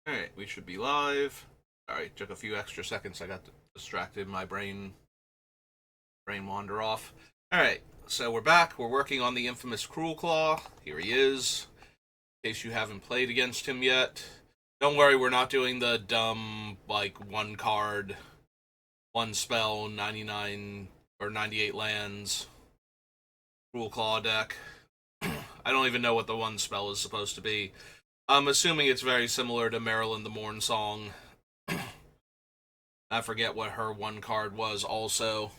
Alright, we should be live. Alright, took a few extra seconds. I got distracted. My brain wander off. Alright, so we're back. We're working on the infamous Cruelclaw. Here he is. In case you haven't played against him yet. Don't worry, we're not doing the dumb, like, one card, one spell, 99 or 98 lands Cruelclaw deck. I don't even know what the one spell is supposed to be. I'm assuming it's very similar to Marilyn the Morn song. I forget what her one card was also.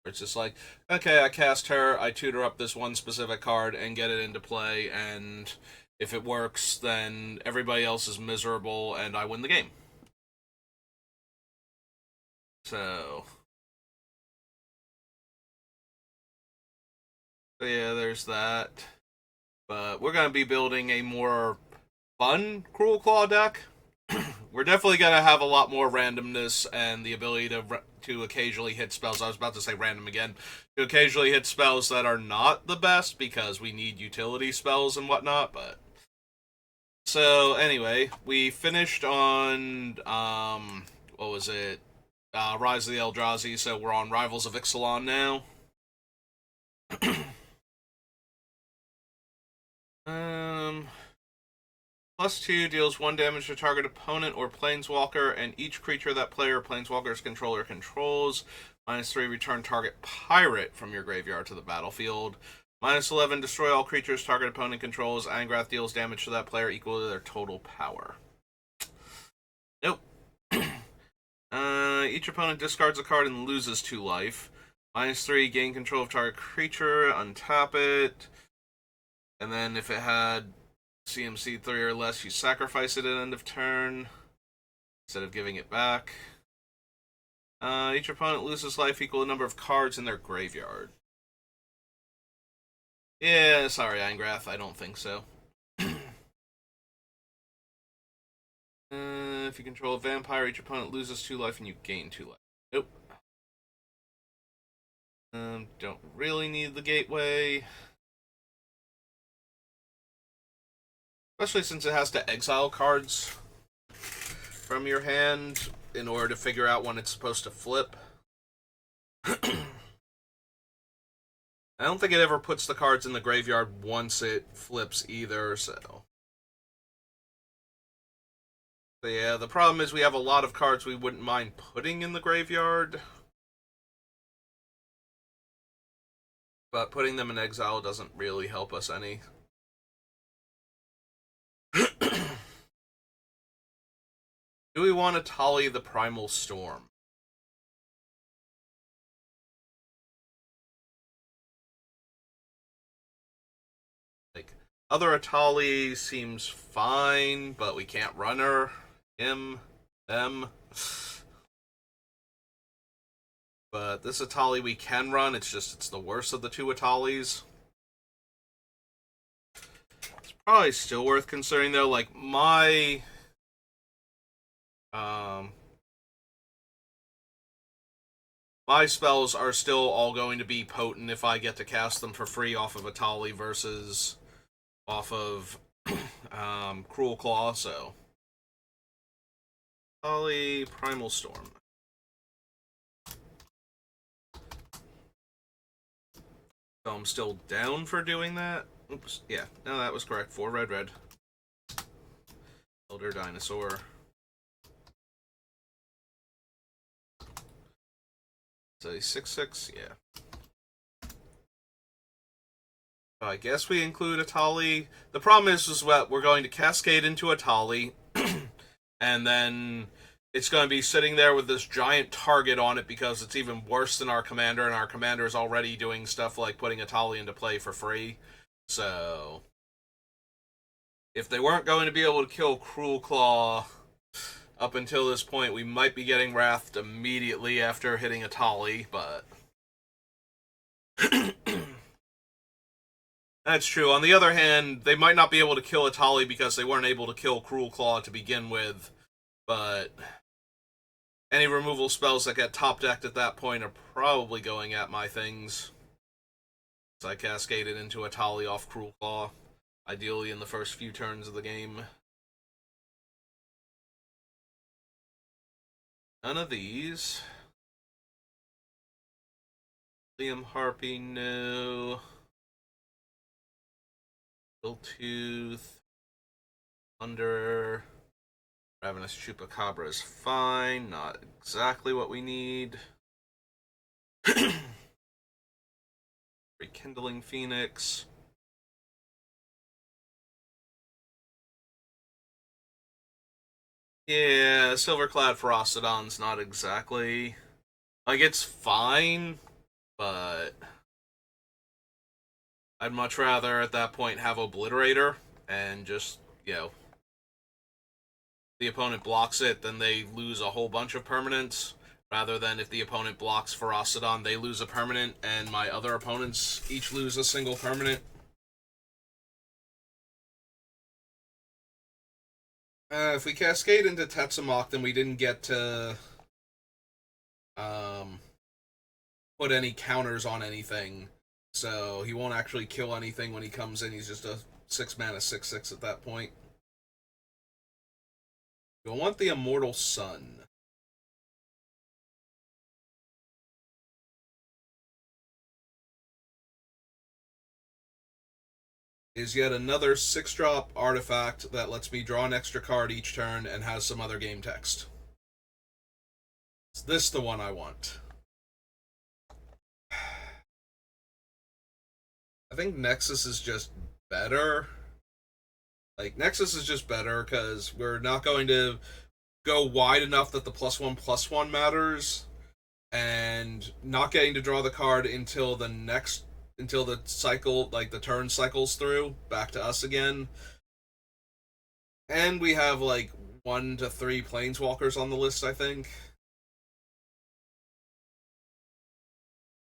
It's just like, okay, I cast her, I tutor up this one specific card and get it into play, and if it works, then everybody else is miserable and I win the game. So yeah, there's that. But we're going to be building a more fun Cruelclaw deck. We're definitely going to have a lot more randomness and the ability to occasionally hit spells. I was about to say random again. To occasionally hit spells that are not the best because we need utility spells and whatnot. But so anyway, we finished on what was it? Rise of the Eldrazi. So we're on Rivals of Ixalan now. +2 deals 1 damage to target opponent or planeswalker, and each creature that player or planeswalker's controller controls. -3 return target pirate from your graveyard to the battlefield. -11 destroy all creatures target opponent controls. Angrath deals damage to that player equal to their total power. Nope. Each opponent discards a card and loses 2 life. -3 gain control of target creature, untap it. And then if it had CMC 3 or less, you sacrifice it at end of turn instead of giving it back. Each opponent loses life equal to the number of cards in their graveyard. Yeah, sorry, Angrath, I don't think so. If you control a vampire, each opponent loses 2 life and you gain 2 life. Nope. Don't really need the gateway. Especially since it has to exile cards from your hand in order to figure out when it's supposed to flip. I don't think it ever puts the cards in the graveyard once it flips either, so. But yeah, the problem is we have a lot of cards we wouldn't mind putting in the graveyard. But putting them in exile doesn't really help us any. Do we want to Tali the Primal Storm? Like, other Atali seems fine, but we can't run her. Him. Them. But this Atali we can run, it's the worst of the 2 Atalis. It's probably still worth considering, though. Like, my spells are still all going to be potent if I get to cast them for free off of Atali versus off of Cruelclaw, so. Atali Primal Storm. So I'm still down for doing that. Oops, yeah, no, that was correct. 4 red. Elder Dinosaur. So 6/6, yeah. I guess we include Atali. The problem is what we're going to cascade into Atali, and then it's going to be sitting there with this giant target on it because it's even worse than our commander, and our commander is already doing stuff like putting Atali into play for free. So, if they weren't going to be able to kill Cruelclaw up until this point, we might be getting Wrathed immediately after hitting Atali, but that's true. On the other hand, they might not be able to kill Atali because they weren't able to kill Cruelclaw to begin with, but any removal spells that get top decked at that point are probably going at my things. So I cascaded into Atali off Cruelclaw, ideally in the first few turns of the game. None of these. Liam Harpy, no. Billtooth. Thunder. Ravenous Chupacabra is fine. Not exactly what we need. Rekindling Phoenix. Yeah, Silverclad Ferocidon's not exactly... Like, it's fine, but... I'd much rather, at that point, have Obliterator and just, you know... the opponent blocks it, then they lose a whole bunch of permanents, rather than if the opponent blocks Ferocidon, they lose a permanent, and my other opponents each lose a single permanent. If we cascade into Tetzamok, then we didn't get to put any counters on anything, so he won't actually kill anything when he comes in. He's just a 6-mana 6/6 at that point. You'll want the Immortal Sun. Is yet another 6-drop artifact that lets me draw an extra card each turn and has some other game text. Is this the one I want? I think Nexus is just better. Like, Nexus is just better because we're not going to go wide enough that the +1/+1 matters, and not getting to draw the card until the cycle, like the turn cycles through back to us again. And we have like 1 to 3 planeswalkers on the list, I think.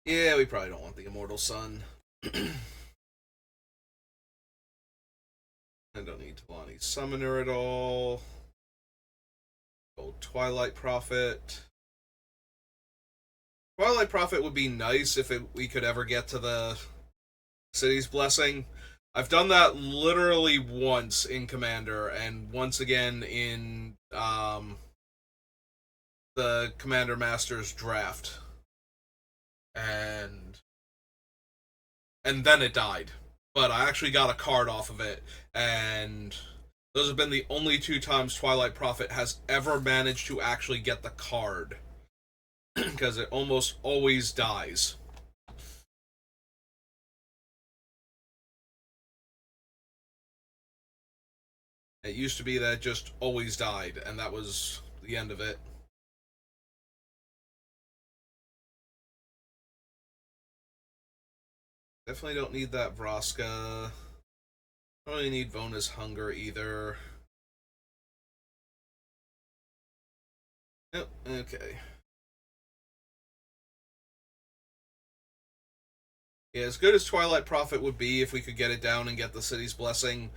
Yeah, we probably don't want the Immortal Sun. I don't need Talani's Summoner at all. Old Twilight Prophet. Twilight Prophet would be nice if we could ever get to the City's Blessing. I've done that literally once in Commander, and once again in the Commander Masters draft. And then it died. But I actually got a card off of it, and those have been the only 2 times Twilight Prophet has ever managed to actually get the card. Because it almost always dies. It used to be that it just always died, and that was the end of it. Definitely don't need that Vraska. Don't really need Vona's Hunger either. Yep, okay. Yeah, as good as Twilight Prophet would be if we could get it down and get the City's Blessing,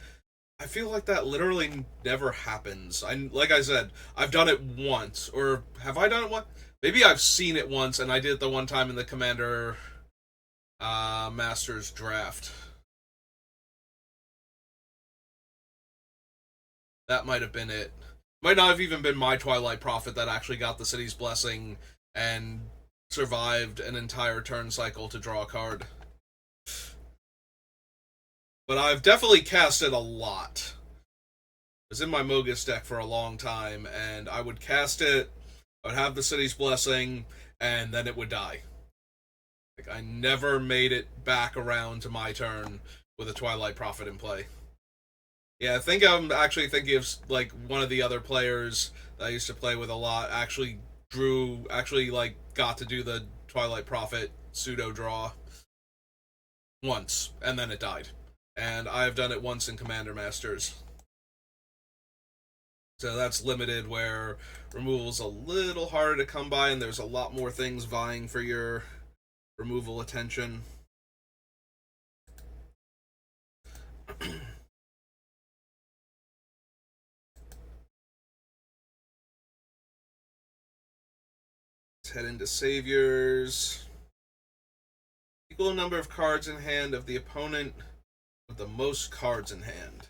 I feel like that literally never happens. Like I said, I've done it once, or have I done it once? Maybe I've seen it once, and I did it the one time in the Commander Masters draft. That might have been it. Might not have even been my Twilight Prophet that actually got the City's Blessing and survived an entire turn cycle to draw a card. But I've definitely cast it a lot. It was in my Mogus deck for a long time, and I would cast it, I would have the City's Blessing, and then it would die. Like, I never made it back around to my turn with a Twilight Prophet in play. Yeah, I think I'm actually thinking of, like, one of the other players that I used to play with a lot actually like, got to do the Twilight Prophet pseudo draw once, and then it died. And I've done it once in Commander Masters. So that's limited, where removal's a little harder to come by, and there's a lot more things vying for your removal attention. Let's head into Saviors. Equal number of cards in hand of the opponent with the most cards in hand.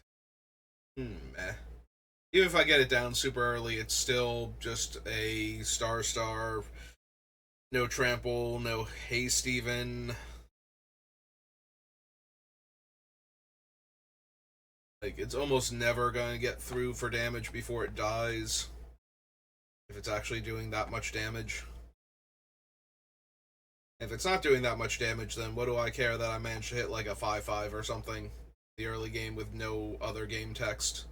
Eh. Even if I get it down super early, it's still just a star, no trample, no haste even. Like, it's almost never going to get through for damage before it dies. If it's actually doing that much damage. If it's not doing that much damage, then what do I care that I managed to hit like a 5-5 or something the early game with no other game text?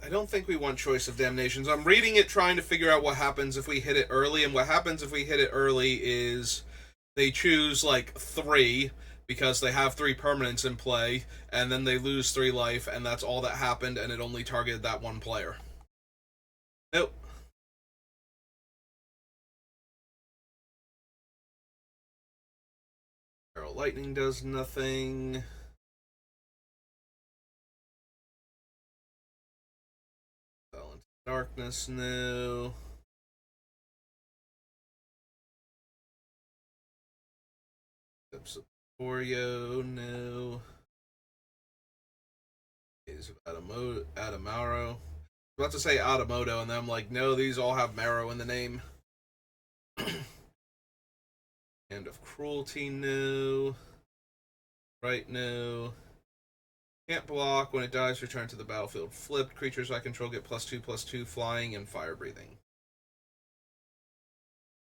I don't think we want Choice of Damnations. I'm reading it trying to figure out what happens if we hit it early, and what happens if we hit it early is they choose like 3 because they have 3 permanents in play, and then they lose 3 life, and that's all that happened, and it only targeted that one player. Nope. Arrow Lightning does nothing. Fell into Darkness, no. Steps of Oreo, no. Is Adamaro. I was about to say Adamoto, and then I'm like, no, these all have marrow in the name. Hand of Cruelty, no. Right, no. Can't block. When it dies, return to the battlefield flipped. Creatures I control get +2/+2 flying and fire breathing.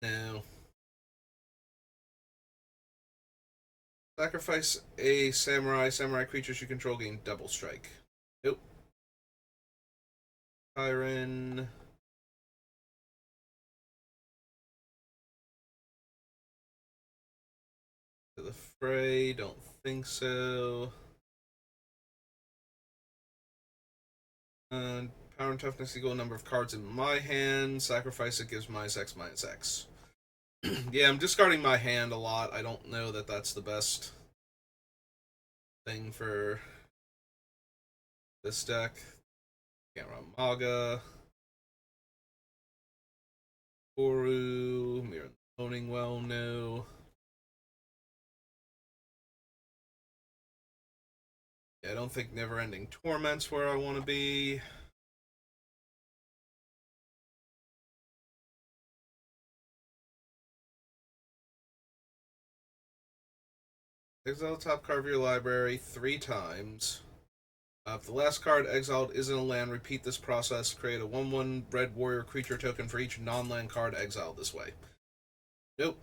No. Sacrifice a samurai. Samurai creatures you control gain double strike. Nope. Tyron. To the fray. Don't think so. Power and toughness equal number of cards in my hand. Sacrifice it gives -X/-X. Yeah, I'm discarding my hand a lot. I don't know that that's the best thing for this deck. Can't run Maga. Boru. Mirror Owning Well, no. Yeah, I don't think Never Ending Torment's where I want to be. Exile top card of your library 3 times. If the last card exiled isn't a land, repeat this process. Create a 1/1 red warrior creature token for each non-land card exiled this way. Nope.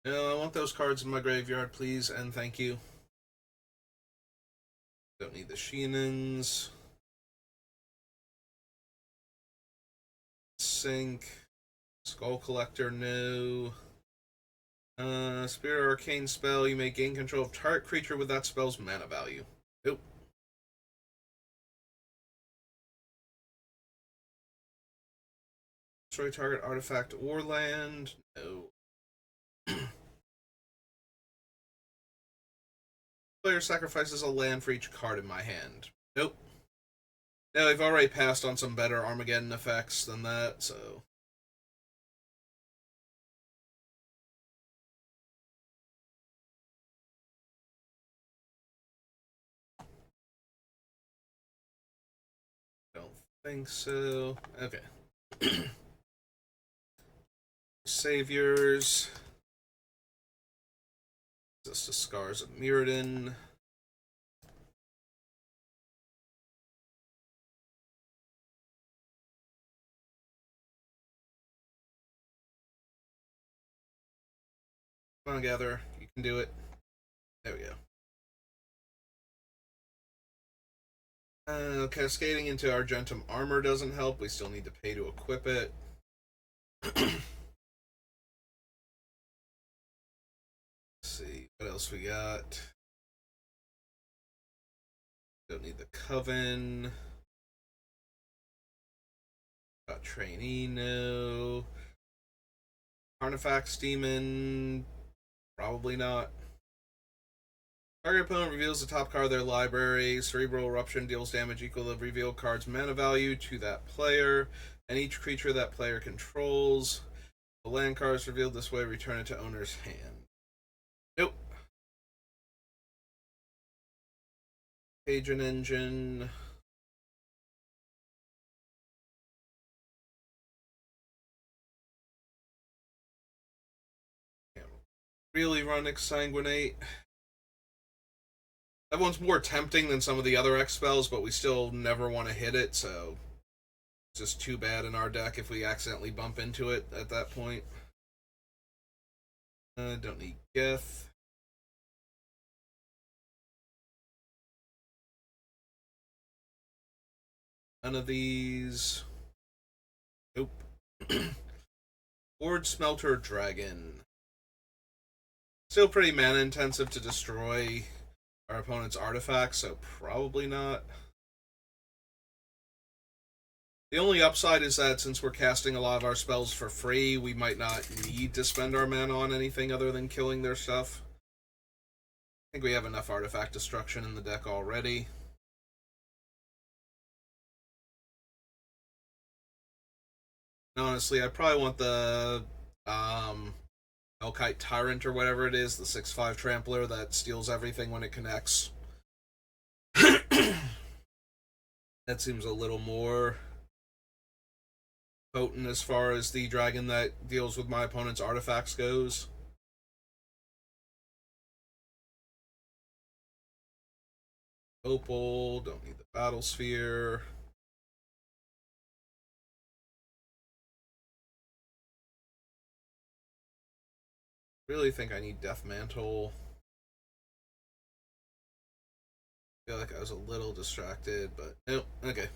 No, I want those cards in my graveyard, please, and thank you. Don't need the Sheenans. Sink. Skull Collector, no. Spirit Arcane spell. You may gain control of target creature with that spell's mana value. Nope. Destroy target artifact or land. No. Player sacrifices a land for each card in my hand. Nope. Now they've already passed on some better Armageddon effects than that, so. Don't think so. Okay. Saviors. This to Scars of Mirrodin. Come on, Gather. You can do it. There we go. Cascading into Argentum Armor doesn't help. We still need to pay to equip it. Let's see. What else we got? Don't need the Coven. Got Trainee, no. Artifacts Demon, probably not. Target opponent reveals the top card of their library. Cerebral Eruption deals damage equal to the revealed card's mana value to that player, and each creature that player controls. The land card is revealed this way, return it to owner's hand. Nope. Agent Engine. Can't really run Exsanguinate. That one's more tempting than some of the other X spells, but we still never want to hit it, so it's just too bad in our deck if we accidentally bump into it at that point. Don't need Geth. None of these. Nope. Board Smelter Dragon. Still pretty mana intensive to destroy our opponent's artifacts, so probably not. The only upside is that since we're casting a lot of our spells for free, we might not need to spend our mana on anything other than killing their stuff. I think we have enough artifact destruction in the deck already. And honestly, I probably want the Elkite Tyrant or whatever it is, the 6/5 Trampler that steals everything when it connects. That seems a little more potent as far as the dragon that deals with my opponent's artifacts goes. Opal, don't need the Battle Sphere. Really think I need Death Mantle. I feel like I was a little distracted, but nope, okay.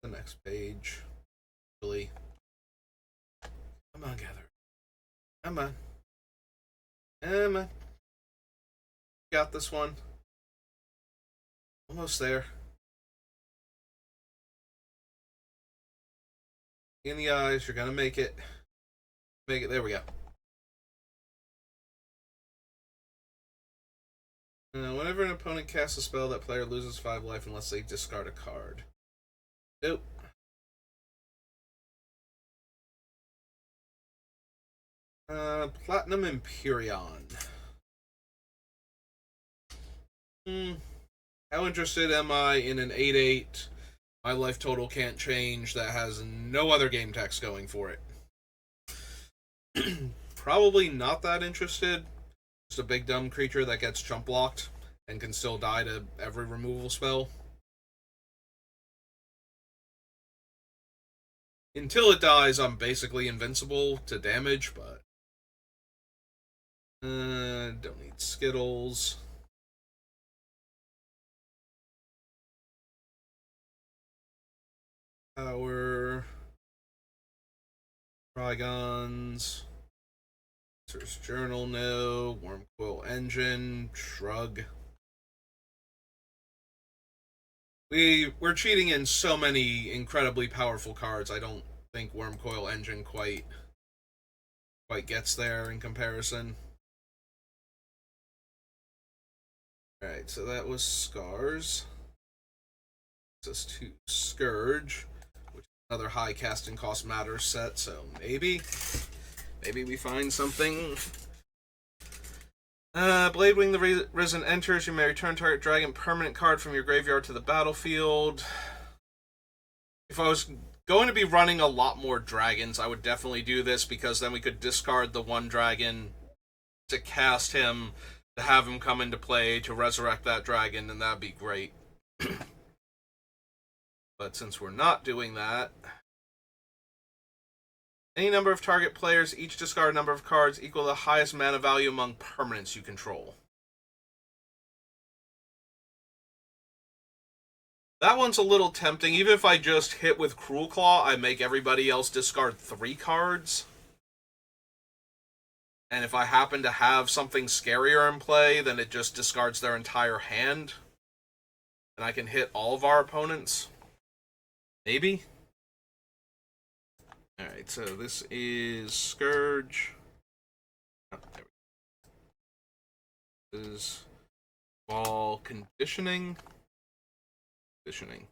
The next page. Really. Come on, Gather. Come on. Come on. Got this one. Almost there. In the eyes, you're gonna make it. Make it. There we go. Whenever an opponent casts a spell, that player loses 5 life unless they discard a card. Nope. Platinum Empyrean. How interested am I in an 8/8? My life total can't change that has no other game text going for it. Probably not that interested. Just a big dumb creature that gets jump blocked and can still die to every removal spell. Until it dies, I'm basically invincible to damage, but don't need Skittles. Power. Trigons. There's Journal, no. Wormcoil Engine, shrug. We're cheating in so many incredibly powerful cards. I don't think Wormcoil Engine quite gets there in comparison. Alright, so that was Scars. This to Scourge, which is another high casting cost matter set, so maybe we find something. Bladewing the Risen enters. You may return target dragon permanent card from your graveyard to the battlefield. If I was going to be running a lot more dragons, I would definitely do this, because then we could discard the one dragon to cast him, to have him come into play, to resurrect that dragon, and that'd be great. But since we're not doing that, any number of target players each discard a number of cards equal to the highest mana value among permanents you control. That one's a little tempting. Even if I just hit with Cruelclaw, I make everybody else discard 3 cards. And if I happen to have something scarier in play, then it just discards their entire hand. And I can hit all of our opponents. Maybe? Alright, so this is Scourge. Oh, there we go. This is Ball Conditioning. Conditioning.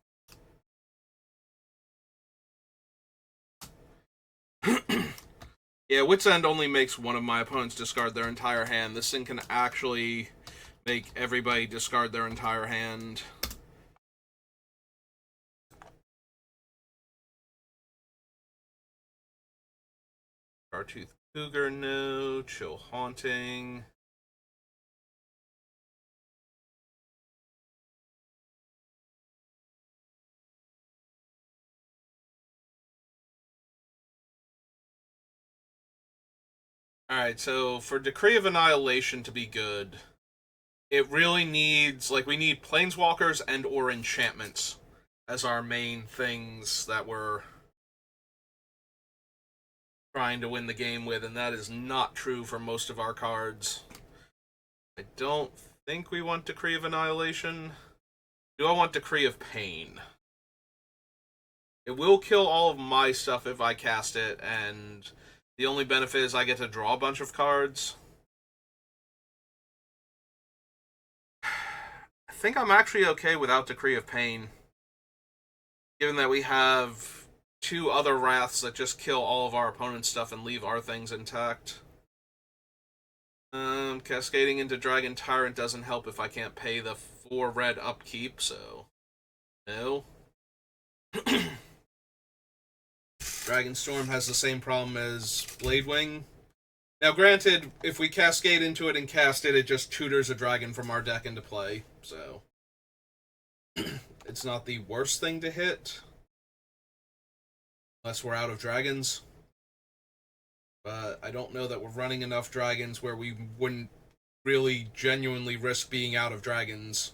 Yeah, Wit's End only makes one of my opponents discard their entire hand. This thing can actually make everybody discard their entire hand. Chartooth Cougar, no. Chill Haunting. Alright, so for Decree of Annihilation to be good, it really needs, like, we need Planeswalkers and or enchantments as our main things that we're trying to win the game with, and that is not true for most of our cards. I don't think we want Decree of Annihilation. Do I want Decree of Pain? It will kill all of my stuff if I cast it, and the only benefit is I get to draw a bunch of cards. I think I'm actually okay without Decree of Pain, given that we have two other Wraths that just kill all of our opponent's stuff and leave our things intact. Cascading into Dragon Tyrant doesn't help if I can't pay the 4 red upkeep, so no. Dragonstorm has the same problem as Bladewing. Now, granted, if we cascade into it and cast it, it just tutors a dragon from our deck into play, so it's not the worst thing to hit, unless we're out of dragons. But I don't know that we're running enough dragons where we wouldn't really genuinely risk being out of dragons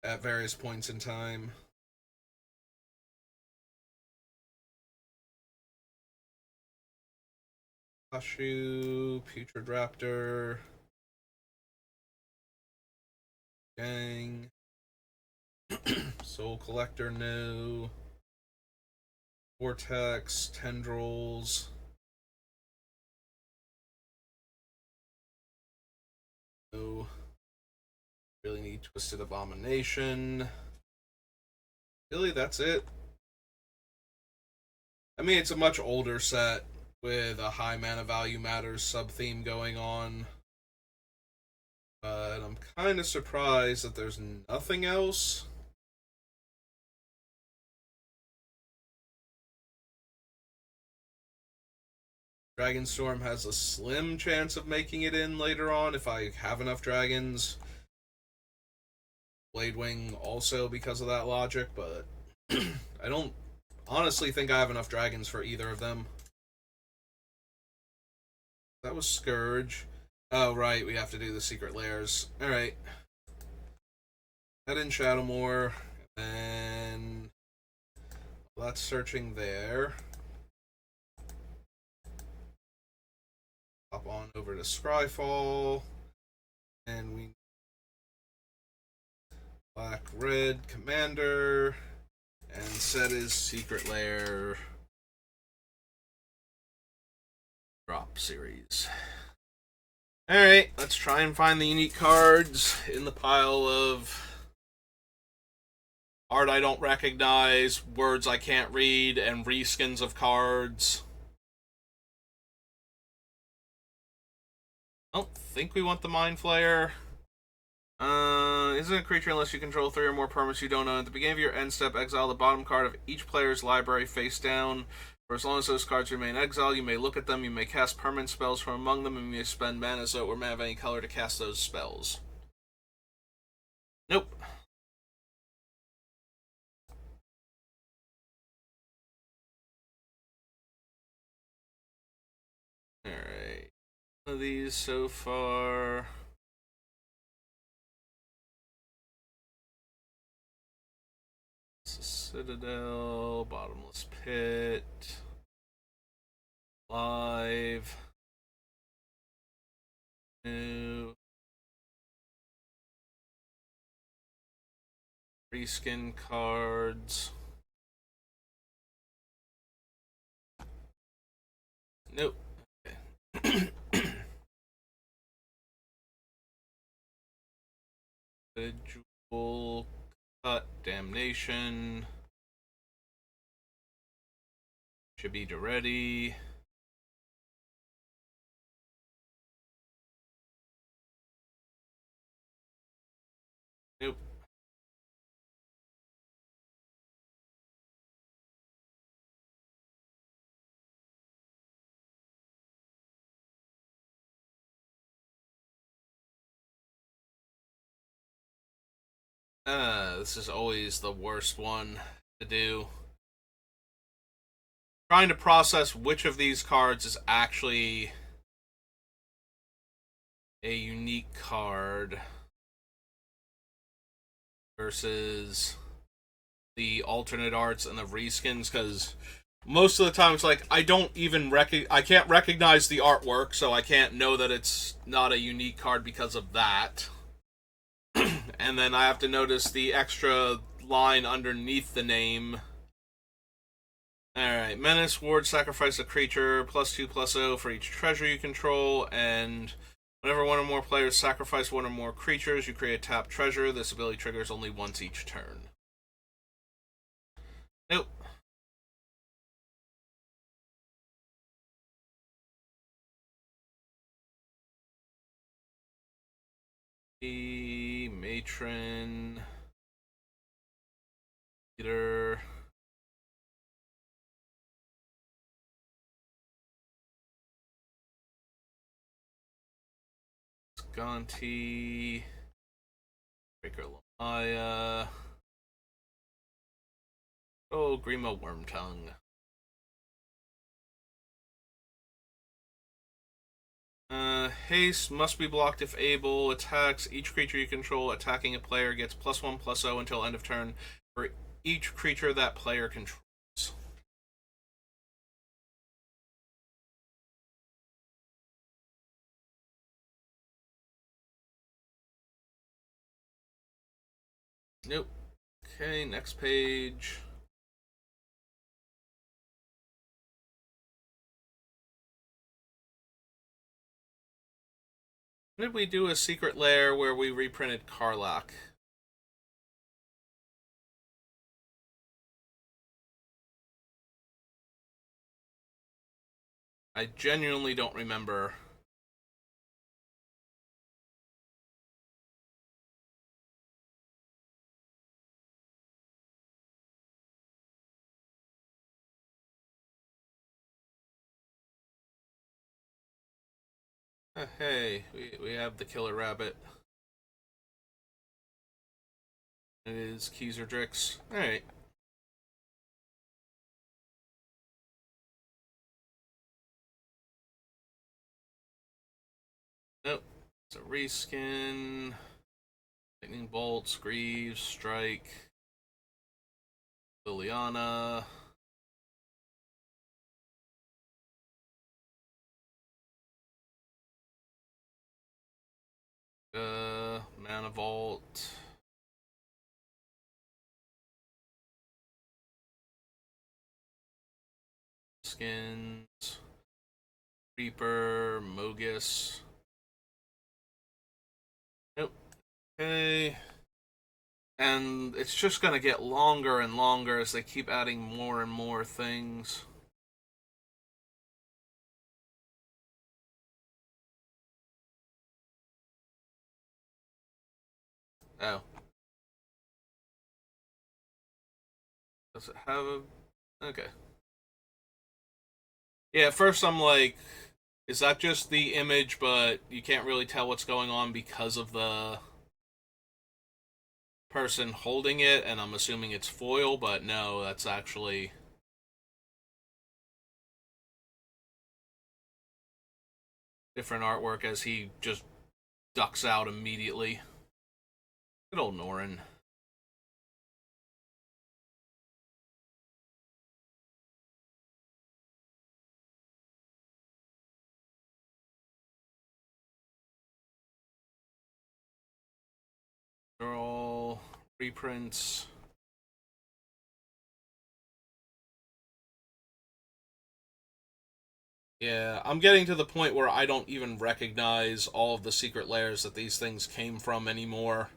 at various points in time. Hashu, Putrid Raptor, Gang, Soul Collector, no. Vortex, Tendrils. No. Really need Twisted Abomination. Really, that's it. I mean, it's a much older set with a high mana value matters sub-theme going on. But I'm kind of surprised that there's nothing else. Dragonstorm has a slim chance of making it in later on if I have enough dragons. Bladewing also because of that logic, but I don't honestly think I have enough dragons for either of them. That was Scourge. Oh, right, we have to do the secret lairs. Alright. Head in Shadowmoor, and well, that's searching there. Hop on over to Scryfall, and we black red commander, and set his secret lair drop series. Alright, let's try and find the unique cards in the pile of art I don't recognize, words I can't read, and reskins of cards. I don't think we want the Mind Flayer. Isn't a creature unless you control 3 or more permanents you don't own. At the beginning of your end step, exile the bottom card of each player's library face down. For as long as those cards remain exiled, you may look at them, you may cast permanent spells from among them, and you may spend mana or mana of any color to cast those spells. Nope. Alright. None of these so far. Citadel, Bottomless Pit, Live, New. Reskin cards. Nope. Okay. Individual cut damnation. Should be ready. Nope. This is always the worst one to do. Trying to process which of these cards is actually a unique card versus the alternate arts and the reskins, because most of the time it's like I don't even I can't recognize the artwork, so I can't know that it's not a unique card because of that. And then I have to notice the extra line underneath the name. Alright, Menace, Ward, sacrifice a creature, +2/+0 for each treasure you control, and whenever one or more players sacrifice one or more creatures, you create a tapped treasure. This ability triggers only once each turn. Nope. The Matron. Leader. Sconti. Breaker Lamaya. Oh, Grima Wormtongue. Haste must be blocked if able. Attacks each creature you control. Attacking a player gets +1/+0 until end of turn for each creature that player controls. Nope. Okay, next page. Did we do a secret lair where we reprinted Karlach? I genuinely don't remember. Hey, we have the killer rabbit. It is Keezerdrix. Alright. Nope. It's a reskin. Lightning Bolts, Greaves, Strike. Liliana. Mana Vault. Skins. Reaper, Mogus. Nope. Okay. And it's just gonna get longer and longer as they keep adding more and more things. Oh. Does it have a... Okay. Yeah, at first I'm like, is that just the image, but you can't really tell what's going on because of the person holding it, and I'm assuming it's foil, but no, that's actually different artwork as he just ducks out immediately. Good old Norin. Girl, reprints. Yeah, I'm getting to the point where I don't even recognize all of the secret layers that these things came from anymore.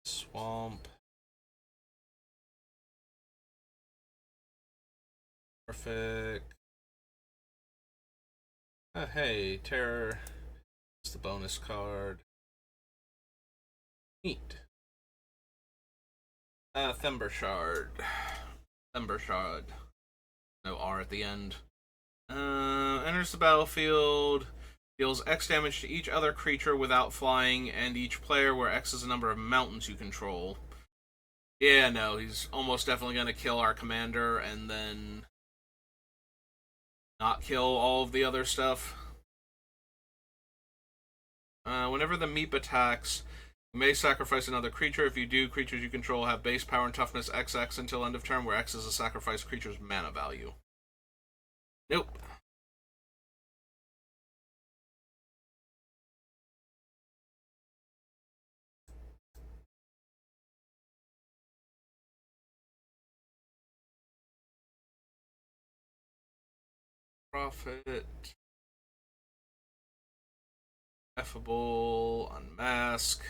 Swamp. Perfect. Hey, Terror. It's the bonus card. Neat. Thember Shard. Thember Shard. No R at the end. Enters the battlefield. Deals X damage to each other creature without flying, and each player, where X is the number of mountains you control. Yeah, no, he's almost definitely going to kill our commander and then not kill all of the other stuff. Whenever the Meep attacks, you may sacrifice another creature. If you do, creatures you control have base power and toughness XX until end of turn, where X is a sacrificed creature's mana value. Nope. Profit. Effable. Unmask.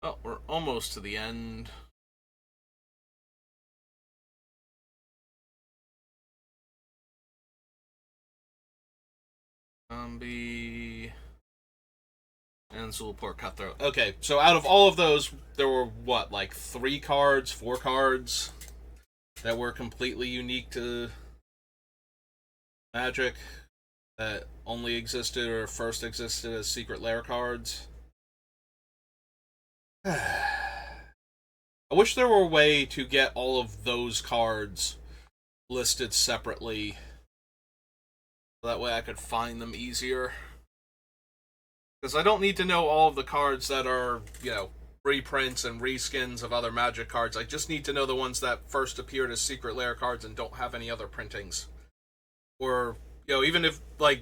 Oh, we're almost to the end. Zombie. And Zulaport Cutthroat. Okay, so out of all of those, there were what, like 3 cards, 4 cards that were completely unique to Magic that only existed or first existed as secret lair cards. I wish there were a way to get all of those cards listed separately. So that way I could find them easier. Because I don't need to know all of the cards that are, reprints and reskins of other Magic cards. I just need to know the ones that first appeared as secret lair cards and don't have any other printings. Or, even if,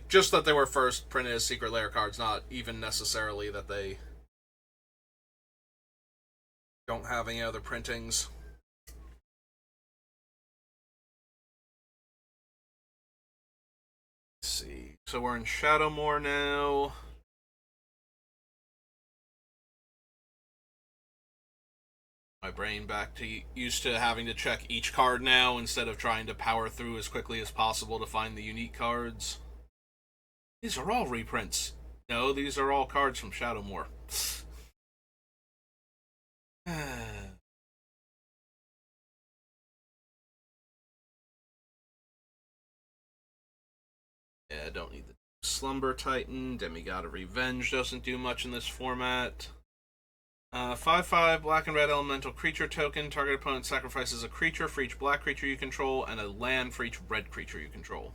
just that they were first printed as secret lair cards, not even necessarily that they don't have any other printings. Let's see. So we're in Shadowmoor now. My brain back to used to having to check each card now instead of trying to power through as quickly as possible to find the unique cards. These are all reprints. No, these are all cards from Shadowmoor. Yeah, I don't need the Slumber Titan. Demigod of Revenge doesn't do much in this format. 5/5 black and red elemental creature token. Target opponent sacrifices a creature for each black creature you control and a land for each red creature you control.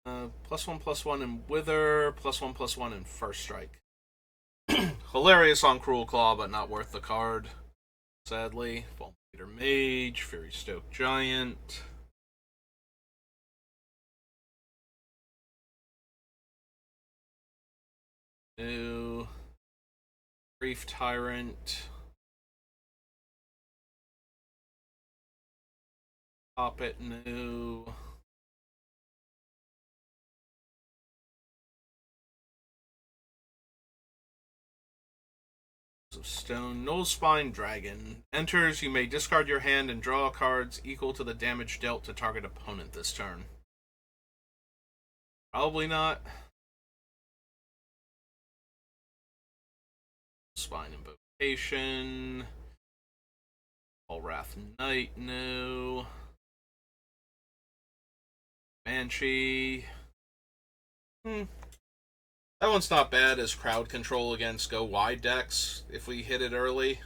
Uh, +1/+1 in Wither, +1/+1 in First Strike. Hilarious on Cruelclaw, but not worth the card, sadly. Vulnerable Mage, Fury Stoke Giant. New. Grief Tyrant. Pop it new. Stone. Nullspine Dragon. Enters, you may discard your hand and draw cards equal to the damage dealt to target opponent this turn. Probably not. Spine Invocation. Wrath Knight, no. Banshee. That one's not bad as crowd control against go wide decks if we hit it early.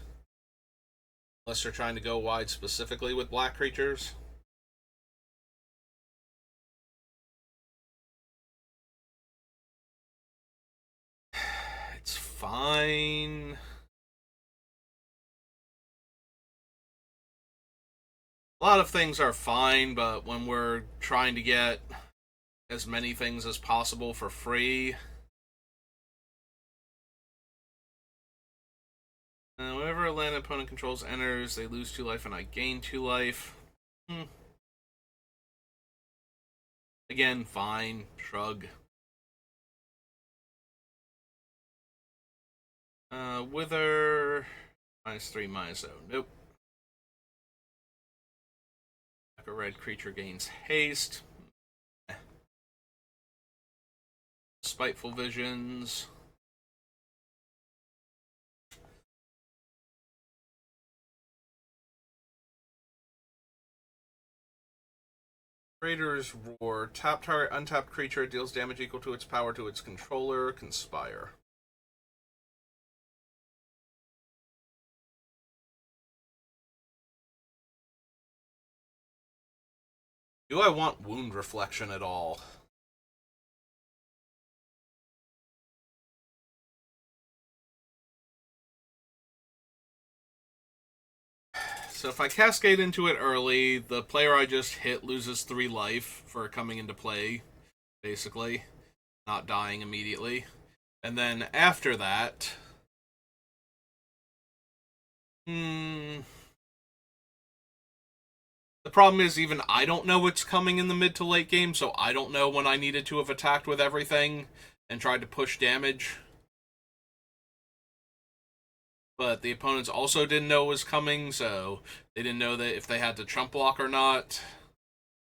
Unless they're trying to go wide specifically with black creatures. It's fine. A lot of things are fine, but when we're trying to get as many things as possible for free, whenever a land opponent controls enters, they lose 2 life and I gain 2 life. Again, fine. Shrug. Wither. -3, -0. Nope. A red creature gains haste. Spiteful Visions. Raider's Roar. Tap target untapped creature deals damage equal to its power to its controller. Conspire. Do I want Wound Reflection at all? So if I Cascade into it early, the player I just hit loses 3 life for coming into play, basically. Not dying immediately. And then after that... The problem is even I don't know what's coming in the mid to late game, so I don't know when I needed to have attacked with everything and tried to push damage. But the opponents also didn't know it was coming, so they didn't know that if they had to trump block or not.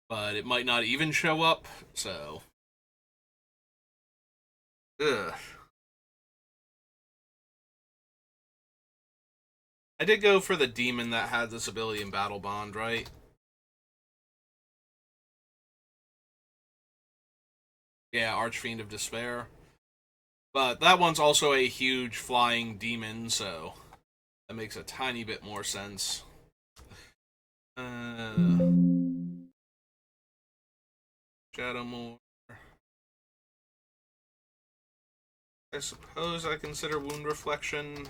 But it might not even show up, so... Ugh. I did go for the demon that had this ability in Battle Bond, right? Yeah, Archfiend of Despair. But that one's also a huge flying demon, so that makes a tiny bit more sense. Shadowmoor. I suppose I consider Wound Reflection.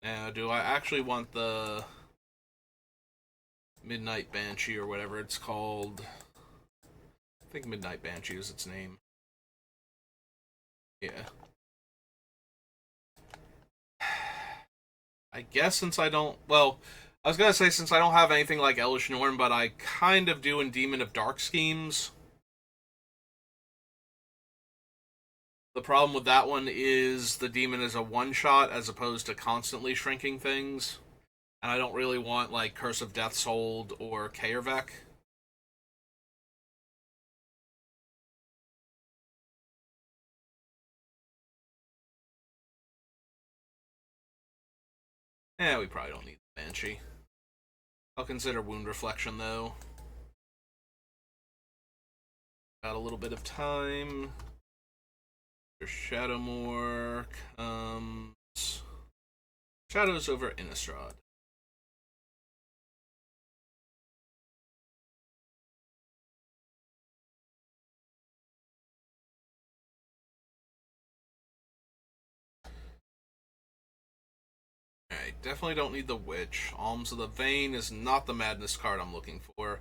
Now, do I actually want the Midnight Banshee or whatever it's called? I think Midnight Banshee is its name. Yeah. I guess since I don't... Well, I was going to say since I don't have anything like Elvish Norn, but I kind of do in Demon of Dark Schemes. The problem with that one is the demon is a one-shot as opposed to constantly shrinking things. And I don't really want, like, Curse of Death's Hold or Kaervek. We probably don't need the Banshee. I'll consider Wound Reflection, though. Got a little bit of time. Shadowmoor comes... Shadows over Innistrad. Alright, definitely don't need the Witch. Alms of the Vein is not the Madness card I'm looking for.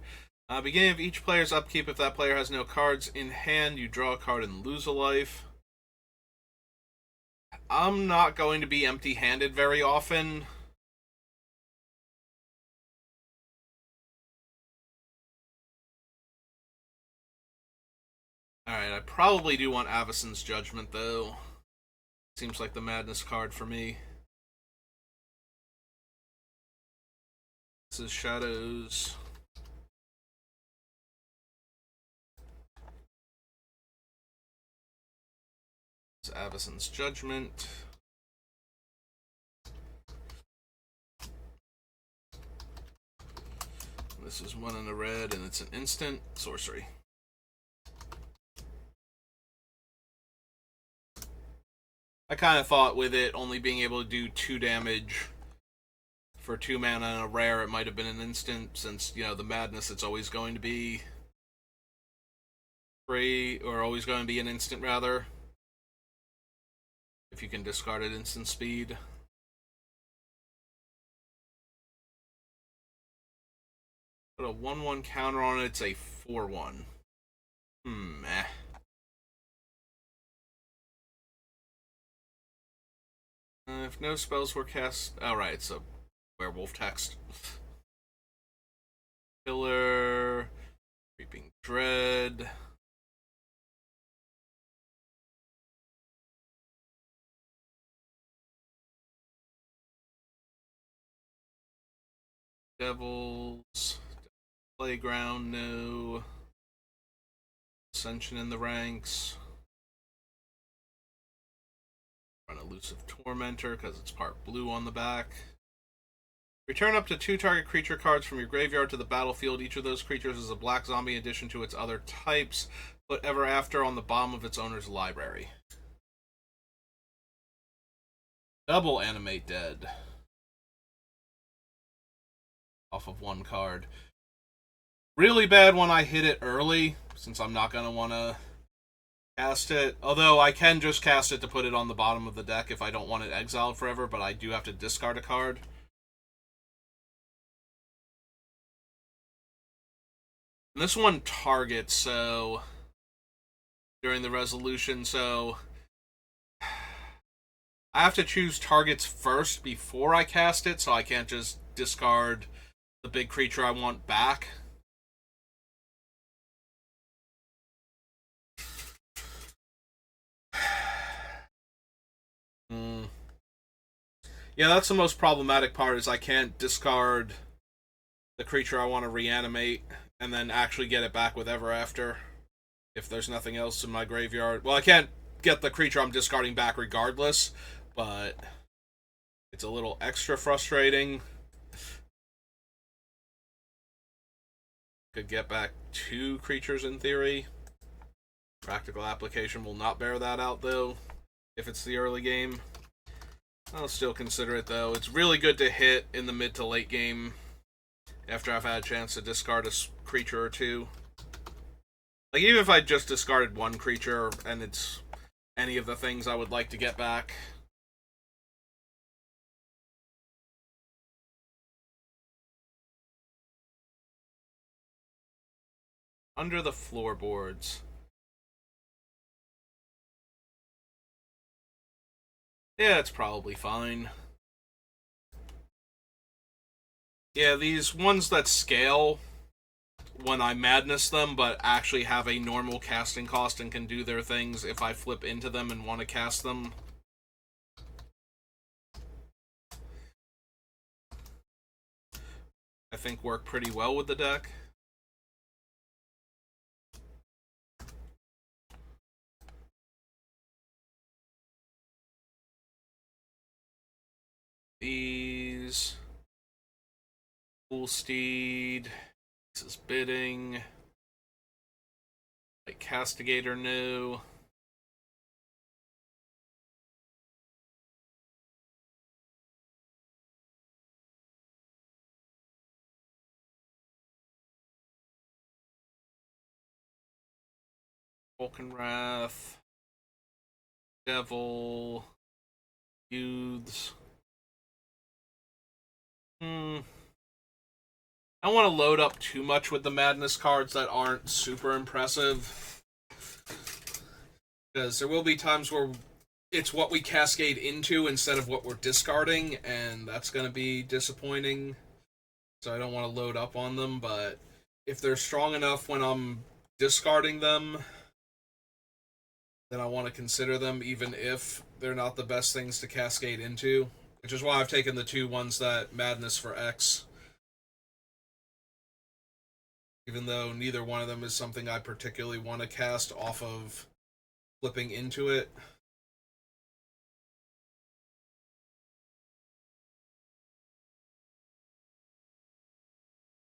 Beginning of each player's upkeep, if that player has no cards in hand, you draw a card and lose a life. I'm not going to be empty-handed very often. Alright, I probably do want Avacyn's Judgment, though. Seems like the Madness card for me. This is Shadows. This is Avacyn's Judgment. This is 1 in a red, and it's an instant sorcery. I kind of thought with it only being able to do 2 damage for 2 mana and a rare, it might have been an instant, since, you know, the madness, it's always going to be free, or always going to be an instant, rather. If you can discard at instant speed. Put a 1/1 counter on it, it's a 4/1. Eh. If no spells were cast... Oh, right, it's a werewolf text. Killer... Creeping Dread... Devils... Playground, no... Ascension in the ranks... Run Elusive Tormentor, because it's part blue on the back. Return up to 2 target creature cards from your graveyard to the battlefield. Each of those creatures is a black zombie in addition to its other types. Put Ever After on the bottom of its owner's library. Double Animate Dead. Off of 1 card. Really bad when I hit it early, since I'm not going to want to cast it. Although I can just cast it to put it on the bottom of the deck if I don't want it exiled forever, but I do have to discard a card. And this one targets, so... During the resolution, so... I have to choose targets first before I cast it, so I can't just discard the big creature I want back. Yeah, that's the most problematic part, is I can't discard the creature I want to reanimate and then actually get it back with Ever After if there's nothing else in my graveyard. Well, I can't get the creature I'm discarding back regardless, but it's a little extra frustrating. Could get back 2 creatures in theory. Practical application will not bear that out, though, if it's the early game. I'll still consider it, though. It's really good to hit in the mid to late game after I've had a chance to discard a creature or 2. Like, even if I just discarded 1 creature and it's any of the things I would like to get back. Under the Floorboards. Yeah, it's probably fine. Yeah, these ones that scale when I madness them, but actually have a normal casting cost and can do their things if I flip into them and want to cast them. I think work pretty well with the deck. These... Cool Steed... This is Bidding... Like Castigator new... Vulcanwrath... Devil... Youths... I don't want to load up too much with the Madness cards that aren't super impressive. Because there will be times where it's what we cascade into instead of what we're discarding, and that's going to be disappointing. So I don't want to load up on them, but if they're strong enough when I'm discarding them, then I want to consider them, even if they're not the best things to cascade into. Which is why I've taken the 2 ones that Madness for X. Even though neither one of them is something I particularly want to cast off of flipping into it.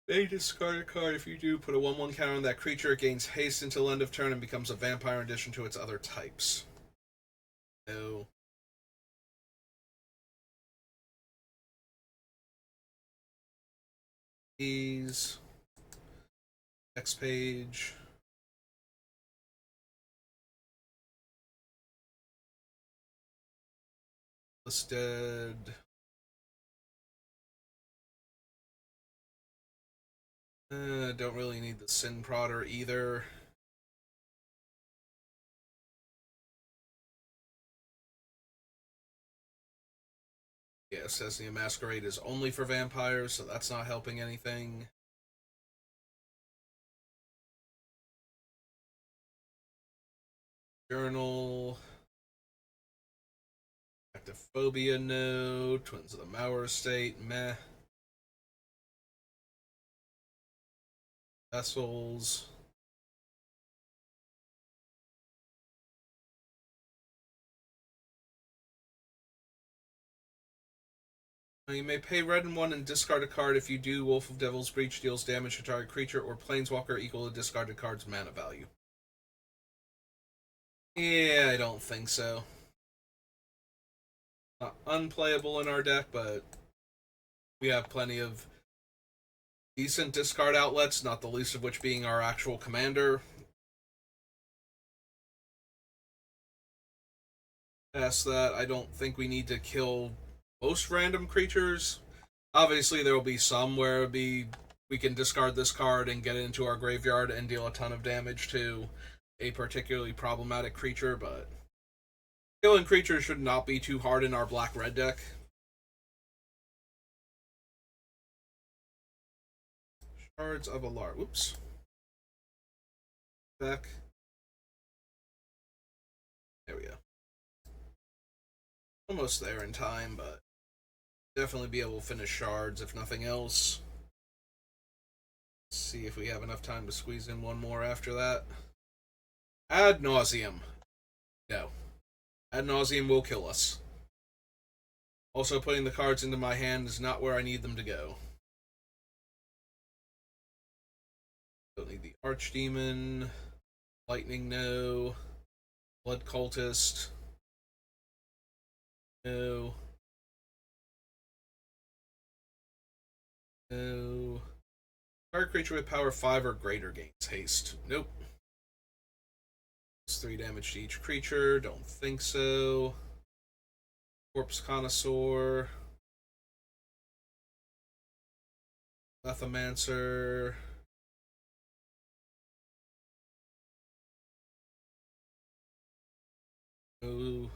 May discard a card. If you do, put a 1/1 counter on that creature. It gains haste until end of turn and becomes a vampire in addition to its other types. No. These. Next page. Listed. Don't really need the Sin Prodder either. Yeah, it says the Masquerade is only for vampires, so that's not helping anything. Journal. Actiphobia, no. Twins of the Mauer Estate, meh. Vessels. You may pay red and 1 and discard a card. If you do, Wolf of Devil's Breach deals damage to target creature or planeswalker equal to discarded card's mana value. Yeah, I don't think so. Not unplayable in our deck, but we have plenty of decent discard outlets, not the least of which being our actual commander. Past that, I don't think we need to kill most random creatures. Obviously, there will be some where it'll be we can discard this card and get it into our graveyard and deal a ton of damage to a particularly problematic creature, but killing creatures should not be too hard in our black-red deck. Shards of Alar. Oops. Back. There we go. Almost there in time, but definitely be able to finish shards if nothing else. Let's see if we have enough time to squeeze in one more after that. Ad nauseum. No. Ad nauseum will kill us. Also, putting the cards into my hand is not where I need them to go. Don't need the Archdemon. Lightning, no. Blood Cultist. No. No. Target creature with power 5 or greater gains haste. Nope. It's 3 damage to each creature. Don't think so. Corpse Connoisseur. Lethomancer. No.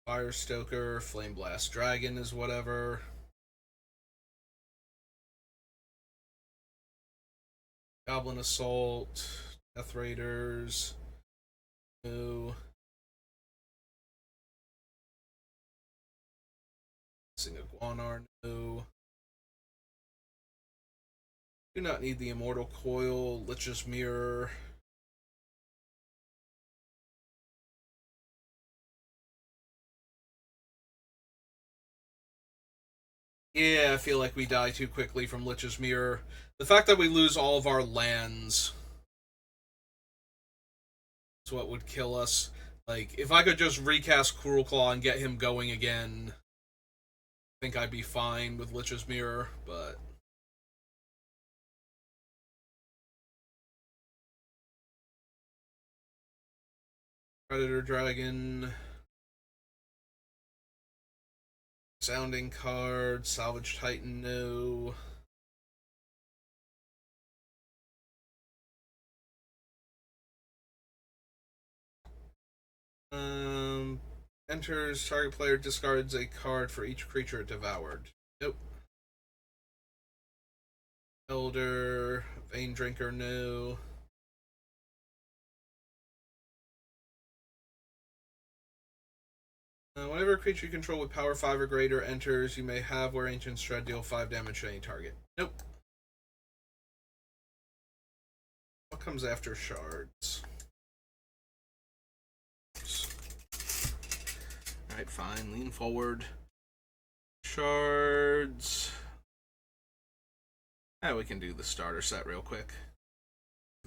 Firestoker. Flame Blast Dragon is whatever. Goblin Assault. Death Raiders. No. Missing a Guanar. No. Do not need the Immortal Coil. Lich's Mirror. Yeah, I feel like we die too quickly from Lich's Mirror. The fact that we lose all of our lands is what would kill us. Like, if I could just recast Cruelclaw and get him going again, I think I'd be fine with Lich's Mirror, but... Predator Dragon... Sounding Card, Salvage Titan, no... Enters, target player discards a card for each creature devoured. Nope. Elder, Vein Drinker, no. Whenever a creature you control with power 5 or greater enters, you may have where Ancient Shred deal 5 damage to any target. Nope. What comes after shards? Alright, fine. Lean forward. Shards. We can do the starter set real quick.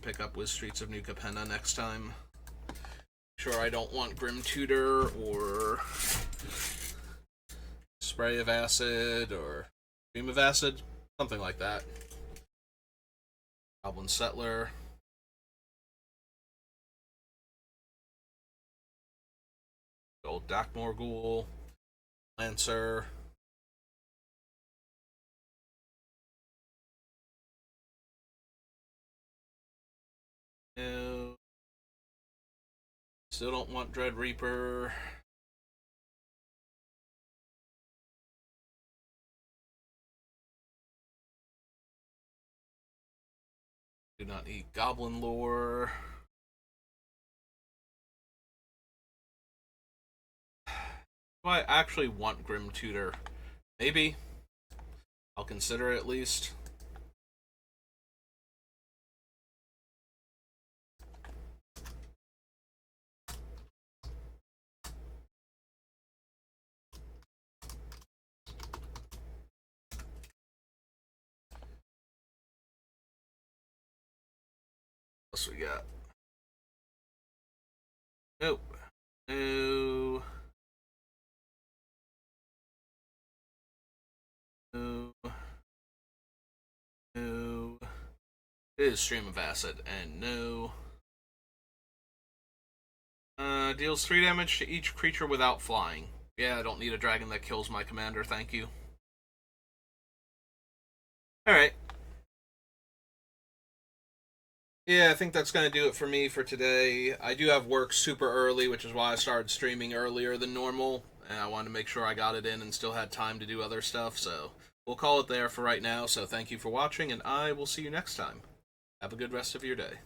Pick up with Streets of New Capenna next time. Sure, I don't want Grim Tutor or Spray of Acid or Beam of Acid, something like that. Goblin Settler. Old Dakmor Ghoul. Lancer. No. Still don't want Dread Reaper. Do not need Goblin Lore. Do I actually want Grim Tutor? Maybe. I'll consider it at least. What else we got? Nope. No. No. No. It is Stream of Acid, and no. Deals 3 damage to each creature without flying. Yeah, I don't need a dragon that kills my commander, thank you. Alright. Yeah, I think that's going to do it for me for today. I do have work super early, which is why I started streaming earlier than normal. And I wanted to make sure I got it in and still had time to do other stuff. So we'll call it there for right now. So thank you for watching, and I will see you next time. Have a good rest of your day.